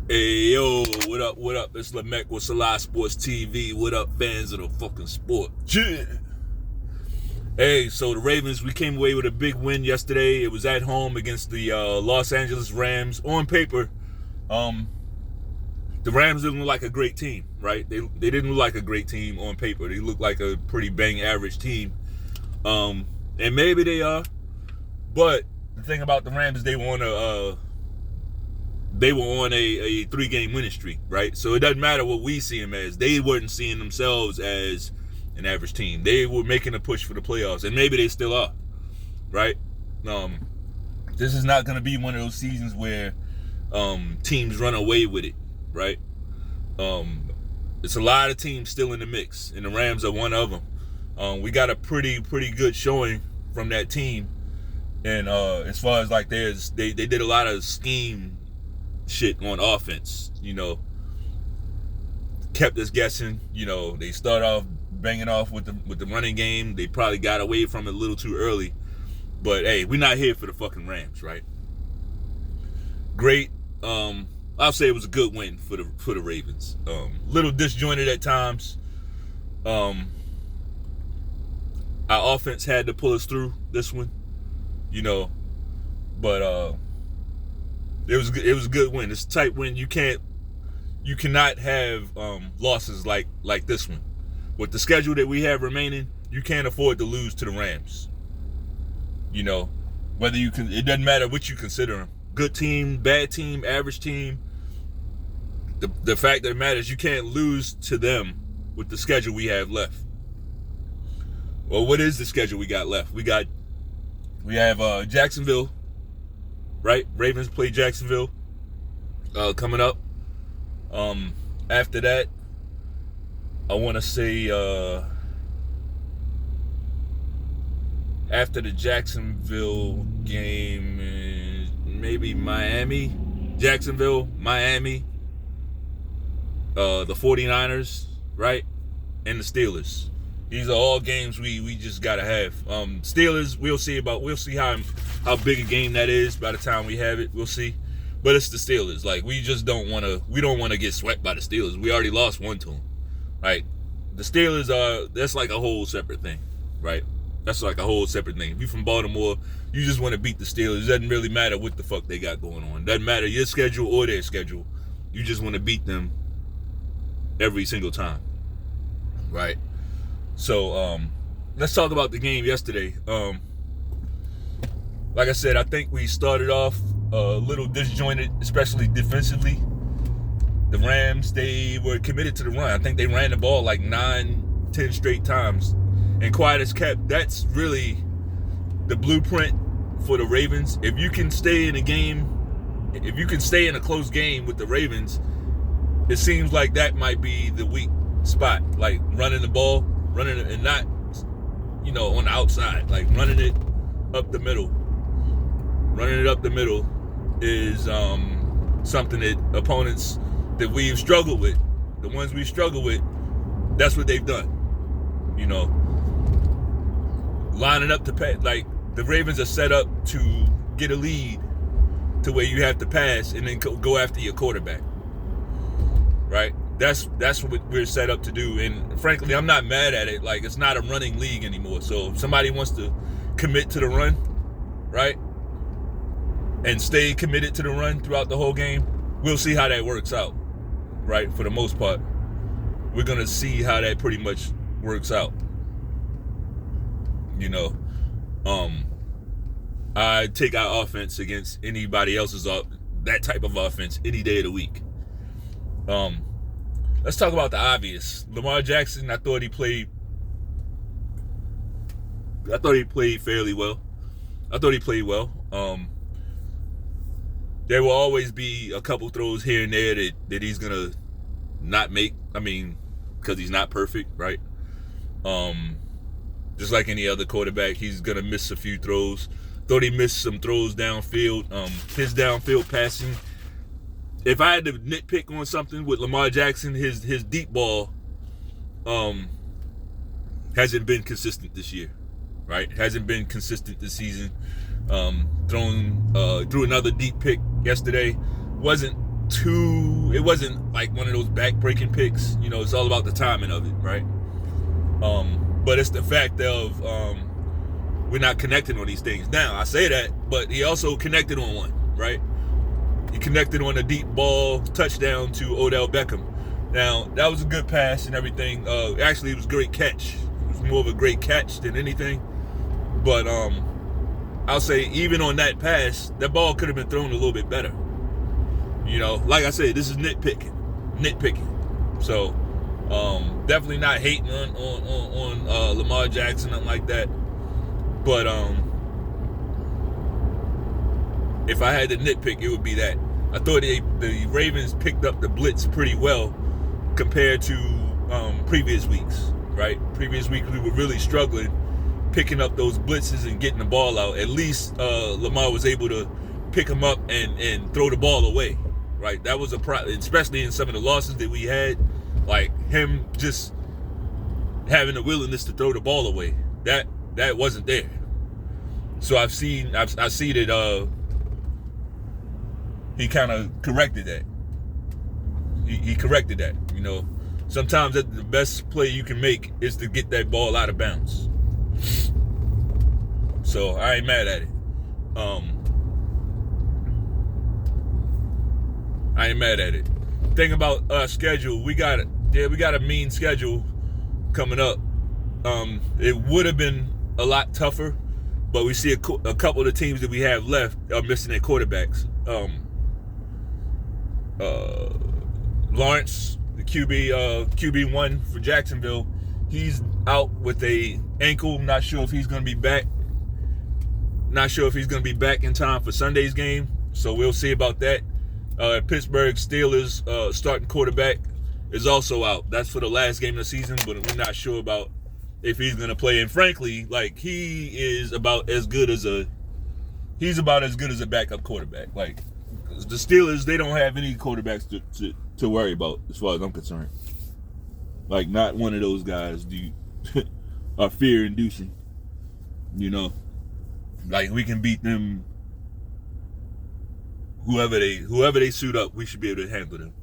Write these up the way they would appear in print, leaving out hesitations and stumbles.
Hey yo, what up? What up? It's Lamech with Selah Sports TV. What up, fans of the fucking sport? Yeah. Hey, so the Ravens, we came away with a big win yesterday. It was at home against the Los Angeles Rams. On paper, um, the Rams didn't look like a great team, right? They didn't look like a great team on paper. They looked like a pretty bang average team. And maybe they are, but the thing about the Rams is they were on a 3-game winning streak, right? So it doesn't matter what we see them as. They weren't seeing themselves as an average team. They were making a push for the playoffs, and maybe they still are, right? This is not going to be one of those seasons where teams run away with it, right? It's a lot of teams still in the mix, and the Rams are one of them. We got a pretty good showing from that team, and as far as like they did a lot of scheme shit on offense, kept us guessing. They start off banging off with the running game. They probably got away from it a little too early, but hey, we're not here for the fucking Rams, right? Great. I'll say it was a good win for the Ravens. Little disjointed at times. Our offense had to pull us through this one, but it was a good win. It's a tight win. You cannot have losses like this one. With the schedule that we have remaining, you can't afford to lose to the Rams. Whether it doesn't matter what you consider them. Good team, bad team, average team. The fact that it matters, you can't lose to them with the schedule we have left. Well, what is the schedule we got left? We have Jacksonville, right? Ravens play Jacksonville coming up. After that, I want to say after the Jacksonville game, maybe Miami, Jacksonville, Miami, the 49ers, right? And the Steelers. These are all games we just gotta have. Steelers, we'll see how big a game that is by the time we have it. We'll see. But it's the Steelers. Like, we don't want to get swept by the Steelers. We already lost one to them. Right? The Steelers that's like a whole separate thing, right? That's like a whole separate thing. If you're from Baltimore, you just want to beat the Steelers. It doesn't really matter what the fuck they got going on. It doesn't matter your schedule or their schedule. You just want to beat them every single time, right? So let's talk about the game yesterday. Like I said, I think we started off a little disjointed, especially defensively. The Rams, they were committed to the run. I think they ran the ball like 9-10 straight times. And quiet as kept, that's really the blueprint for the Ravens. If you can stay in a close game with the Ravens, it seems like that might be the weak spot. Like running the ball, and not, on the outside, like running it up the middle. Running it up the middle is something that opponents that we've struggled with, the ones we've struggled with, that's what they've done. Lining up to pass. Like, the Ravens are set up to get a lead to where you have to pass and then go after your quarterback. Right? That's what we're set up to do. And frankly, I'm not mad at it. Like, it's not a running league anymore. So if somebody wants to commit to the run, right, and stay committed to the run throughout the whole game, we'll see how that works out, right? For the most part, we're going to see how that pretty much works out. I take our offense against anybody else's that type of offense any day of the week. Let's talk about the obvious. Lamar Jackson, I thought he played fairly well. There will always be a couple throws here and there that he's gonna not make. I mean, because he's not perfect, right? Just like any other quarterback, he's gonna miss a few throws. Thought he missed some throws downfield. His downfield passing. If I had to nitpick on something with Lamar Jackson, his deep ball hasn't been consistent this year, right? Hasn't been consistent this season. Threw another deep pick yesterday. Wasn't it wasn't like one of those back-breaking picks. It's all about the timing of it, right? But it's the fact of we're not connecting on these things. Now, I say that, but he also connected on one, right? He connected on a deep ball touchdown to Odell Beckham. Now, that was a good pass and everything. Actually, it was a great catch. It was more of a great catch than anything. But I'll say even on that pass, that ball could have been thrown a little bit better. Like I said, this is nitpicking. So, definitely not hating on Lamar Jackson, nothing like that. But if I had to nitpick, it would be that. I thought the Ravens picked up the blitz pretty well compared to previous weeks, right? Previous weeks we were really struggling picking up those blitzes and getting the ball out. At least Lamar was able to pick them up and throw the ball away, right? That was especially in some of the losses that we had, like him just having the willingness to throw the ball away. That wasn't there. So I see that he kind of corrected that. He corrected that. Sometimes the best play you can make is to get that ball out of bounds. So I ain't mad at it. I ain't mad at it. Thing about our schedule, we got a mean schedule coming up. It would have been a lot tougher, but we see a couple of the teams that we have left are missing their quarterbacks. Lawrence, the QB1 for Jacksonville, he's out with a ankle. Not sure if he's going to be back. Not sure if he's going to be back in time for Sunday's game. So we'll see about that. Pittsburgh Steelers starting quarterback is also out. That's for the last game of the season, but we're not sure about if he's going to play. And frankly, like he is about as good as a backup quarterback. Like the Steelers, they don't have any quarterbacks to worry about as far as I'm concerned. Like not one of those guys are fear-inducing. Like we can beat them. Whoever they suit up, we should be able to handle them.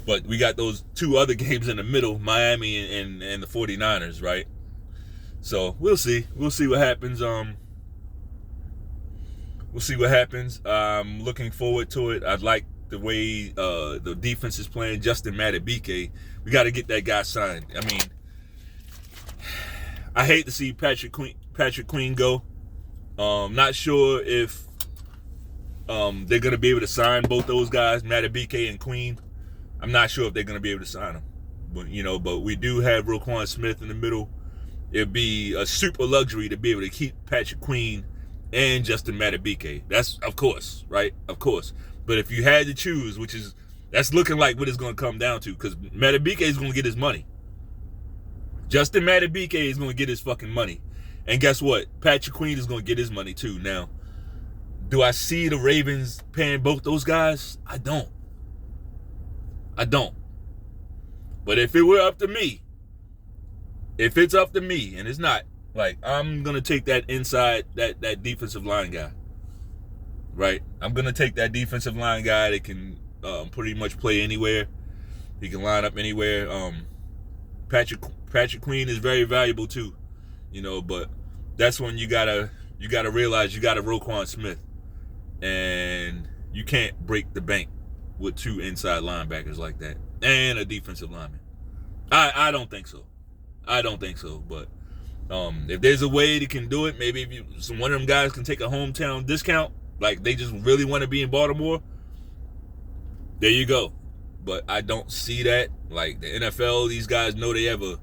But we got those two other games in the middle, Miami and the 49ers, right? So we'll see. We'll see what happens. We'll see what happens. I'm looking forward to it. I like the way the defense is playing. Justin Madubuike, we got to get that guy signed. I mean, I hate to see Patrick Queen go. Not sure if they're going to be able to sign both those guys, Madubuike and Queen. I'm not sure if they're going to be able to sign them. But we do have Roquan Smith in the middle. It'd be a super luxury to be able to keep Patrick Queen and Justin Madubuike. That's, of course, right? Of course. But if you had to choose, that's looking like what it's going to come down to, because Madubuike is going to get his money. Justin Madubuike is going to get his fucking money. And guess what? Patrick Queen is going to get his money too. Now, do I see the Ravens paying both those guys? I don't. But if it were up to me, and it's not, like, I'm going to take that inside, that defensive line guy. Right? I'm going to take that defensive line guy that can pretty much play anywhere. He can line up anywhere. Patrick Queen is very valuable too. But that's when you gotta realize you got a Roquan Smith. And you can't break the bank with two inside linebackers like that. And a defensive lineman. I don't think so. But if there's a way they can do it, maybe if one of them guys can take a hometown discount, like they just really want to be in Baltimore, there you go. But I don't see that. Like the NFL, these guys know they have a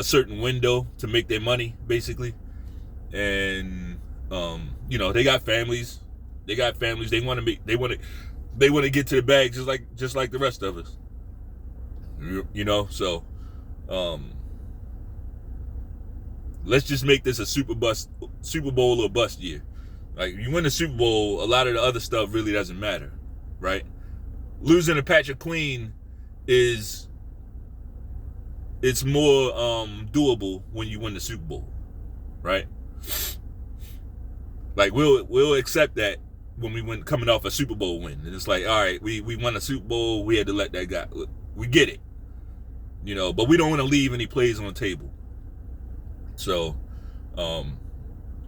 certain window to make their money, basically. And they got families. They want to get to the bag just like the rest of us. So let's just make this a Super Bowl or bust year. Like you win the Super Bowl, a lot of the other stuff really doesn't matter, right? Losing to Patrick Queen it's more doable when you win the Super Bowl, right? Like we'll accept that when we went coming off a Super Bowl win. And it's like, all right, we won a Super Bowl. We had to let that guy. We get it, but we don't want to leave any plays on the table. So,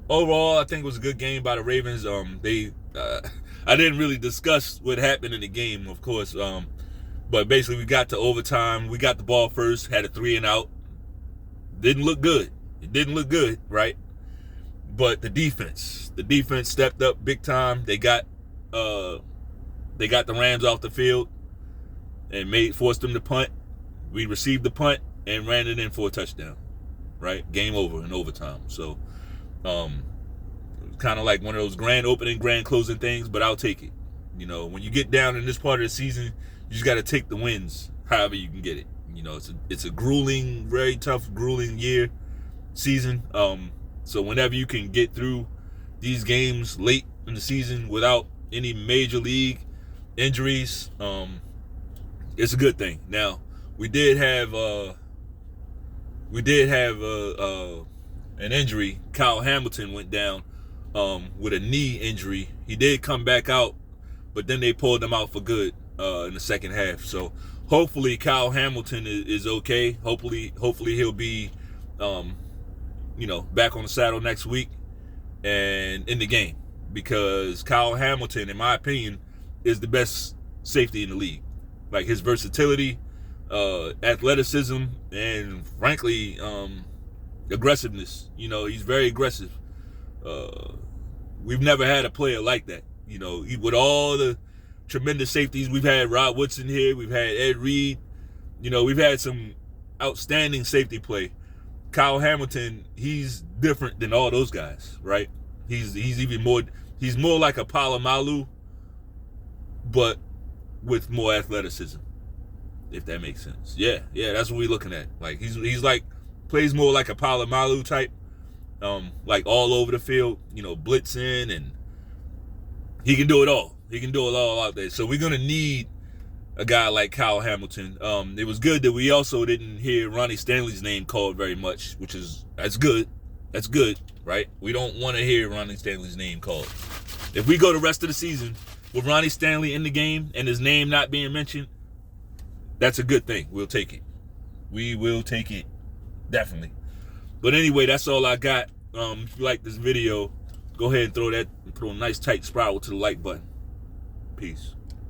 overall, I think it was a good game by the Ravens. I didn't really discuss what happened in the game, of course. But basically, we got to overtime. We got the ball first, had a 3-and-out. Didn't look good. It didn't look good, right? But the defense stepped up big time. They got the Rams off the field and forced them to punt. We received the punt and ran it in for a touchdown, right? Game over in overtime. So, kind of like one of those grand opening, grand closing things, but I'll take it. When you get down in this part of the season, you just got to take the wins however you can get it. It's a grueling, very tough, grueling season. So whenever you can get through these games late in the season without any major league injuries, it's a good thing. Now, we did have an injury. Kyle Hamilton went down with a knee injury. He did come back out, but then they pulled him out for good in the second half. So hopefully Kyle Hamilton is okay. Hopefully he'll be back on the saddle next week and in the game, because Kyle Hamilton, in my opinion, is the best safety in the league. Like, his versatility, athleticism, and frankly, aggressiveness. He's very aggressive. We've never had a player like that. With all the tremendous safeties, we've had Rod Woodson here, we've had Ed Reed. We've had some outstanding safety play. Kyle Hamilton, he's different than all those guys, right? He's even more. He's more like a Palomalu, but with more athleticism, if that makes sense. Yeah, that's what we're looking at. Like, he's like, plays more like a Palomalu type, like all over the field, blitzing, and he can do it all. He can do it all out there. So we're gonna need a guy like Kyle Hamilton. It was good that we also didn't hear Ronnie Stanley's name called very much, that's good. That's good, right? We don't want to hear Ronnie Stanley's name called. If we go the rest of the season with Ronnie Stanley in the game and his name not being mentioned, that's a good thing. We'll take it. We will take it, definitely. But anyway, that's all I got. If you like this video, go ahead and throw a nice tight spiral to the like button. Peace.